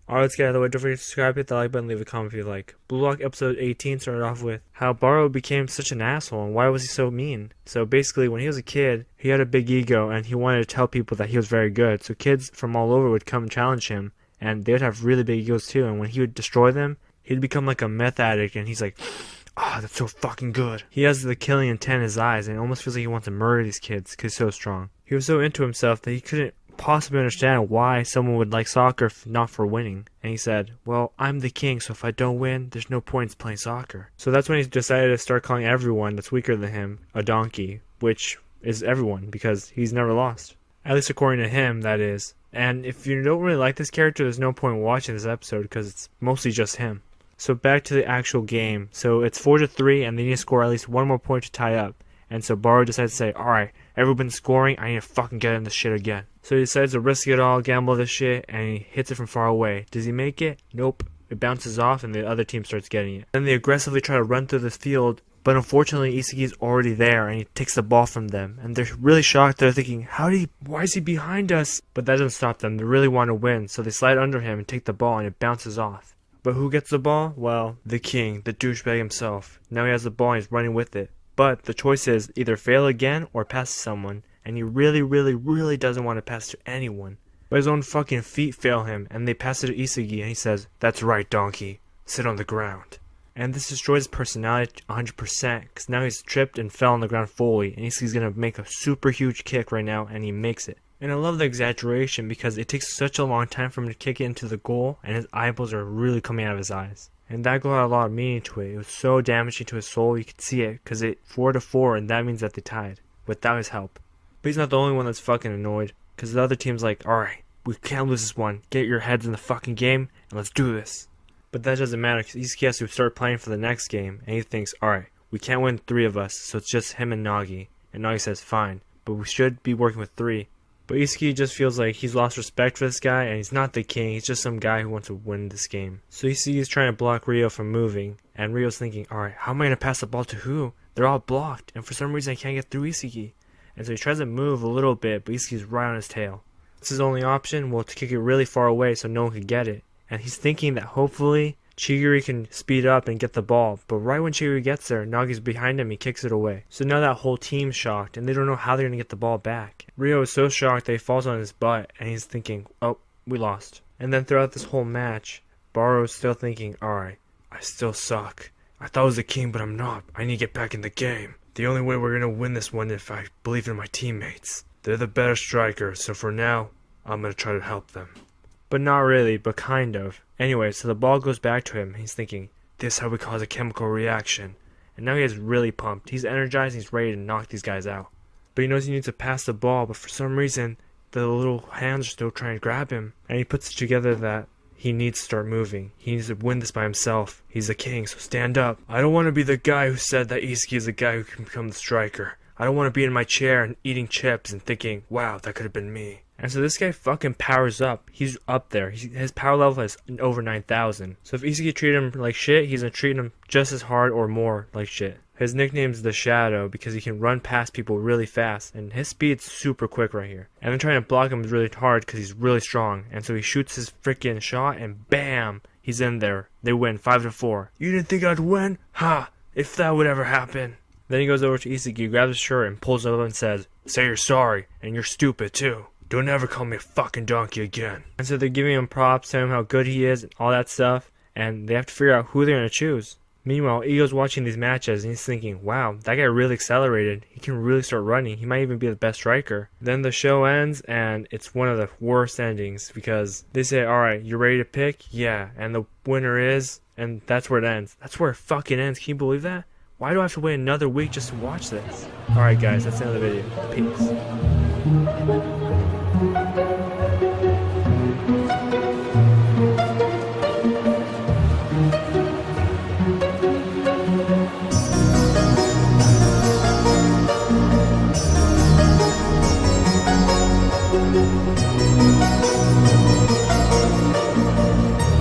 Alright, let's get out of the way. Don't forget to subscribe, hit the like button, leave a comment if you like. Blue Lock episode 18 started off with how Barrow became such an asshole and why was he so mean. So basically, when he was a kid, he had a big ego and he wanted to tell people that he was very good. So kids from all over would come challenge him and they would have really big egos too. And when he would destroy them, he'd become like a meth addict and he's like, that's so fucking good. He has the killing intent in his eyes and it almost feels like he wants to murder these kids because he's so strong. He was so into himself that he couldn't possibly understand why someone would like soccer not for winning. And he said, well, I'm the king, so if I don't win, there's no point in playing soccer. So that's when he decided to start calling everyone that's weaker than him a donkey, which is everyone because he's never lost. At least according to him, that is. And if you don't really like this character, there's no point in watching this episode because it's mostly just him. So back to the actual game. So it's 4-3 and they need to score at least one more point to tie up. And so Barrow decides to say, alright, everyone's scoring, I need to fucking get in this shit again. So he decides to risk it all, gamble this shit, and he hits it from far away. Does he make it? Nope. It bounces off and the other team starts getting it. Then they aggressively try to run through this field, but unfortunately Isugi's already there and he takes the ball from them. And they're really shocked. They're thinking, why is he behind us? But that doesn't stop them. They really want to win, so they slide under him and take the ball and it bounces off. But who gets the ball? Well, the king, the douchebag himself. Now he has the ball and he's running with it. But the choice is either fail again or pass to someone. And he really doesn't want to pass to anyone. But his own fucking feet fail him and they pass it to Isugi and he says, that's right, donkey. Sit on the ground. And this destroys his personality 100% because now he's tripped and fell on the ground fully. And Isugi's going to make a super huge kick right now and he makes it. And I love the exaggeration because it takes such a long time for him to kick it into the goal and his eyeballs are really coming out of his eyes. And that goal had a lot of meaning to it. It was so damaging to his soul, you could see it because it 4-4 and that means that they tied without his help. But he's not the only one that's fucking annoyed because the other team's like, alright, we can't lose this one. Get your heads in the fucking game and let's do this. But that doesn't matter because Isugi has to start playing for the next game and he thinks, alright, we can't win 3 of us, so it's just him and Nagi. And Nagi says, fine, but we should be working with 3. But Isugi just feels like he's lost respect for this guy and he's not the king, he's just some guy who wants to win this game. So Isugi's trying to block Ryo from moving and Ryo's thinking, alright, how am I going to pass the ball to who? They're all blocked and for some reason I can't get through Isugi. And so he tries to move a little bit but Isugi's right on his tail. What's his only option? Well, to kick it really far away so no one could get it. And he's thinking that hopefully Chigiri can speed up and get the ball, but right when Chigiri gets there, Nagi's behind him, he kicks it away. So now that whole team's shocked, and they don't know how they're going to get the ball back. Ryo is so shocked that he falls on his butt, and he's thinking, oh, we lost. And then throughout this whole match, Barrow's still thinking, alright, I still suck. I thought I was the king, but I'm not. I need to get back in the game. The only way we're going to win this one is if I believe in my teammates. They're the better strikers, so for now, I'm going to try to help them. But not really, but kind of. Anyway, so the ball goes back to him. He's thinking, this is how we cause a chemical reaction. And now he is really pumped. He's energized and he's ready to knock these guys out. But he knows he needs to pass the ball, but for some reason, the little hands are still trying to grab him. And he puts it together that he needs to start moving. He needs to win this by himself. He's the king, so stand up. I don't want to be the guy who said that Isugi is the guy who can become the striker. I don't want to be in my chair and eating chips and thinking, wow, that could have been me. And so this guy fucking powers up. He's up there. His power level is over 9,000. So if Isugi treated him like shit, he's gonna treat him just as hard or more like shit. His nickname's the Shadow because he can run past people really fast. And his speed's super quick right here. And then trying to block him is really hard because he's really strong. And so he shoots his freaking shot and bam! He's in there. They win 5-4. You didn't think I'd win? Ha! If that would ever happen. Then he goes over to Isugi, grabs his shirt and pulls it up and says, say you're sorry, and you're stupid too. Don't ever call me a fucking donkey again. And so they're giving him props, telling him how good he is and all that stuff. And they have to figure out who they're going to choose. Meanwhile, Ego's watching these matches and he's thinking, wow, that guy really accelerated. He can really start running. He might even be the best striker. Then the show ends and it's one of the worst endings because they say, alright, you ready to pick? Yeah. And the winner is, and that's where it ends. That's where it fucking ends. Can you believe that? Why do I have to wait another week just to watch this? Alright guys, that's the end of the video. Peace.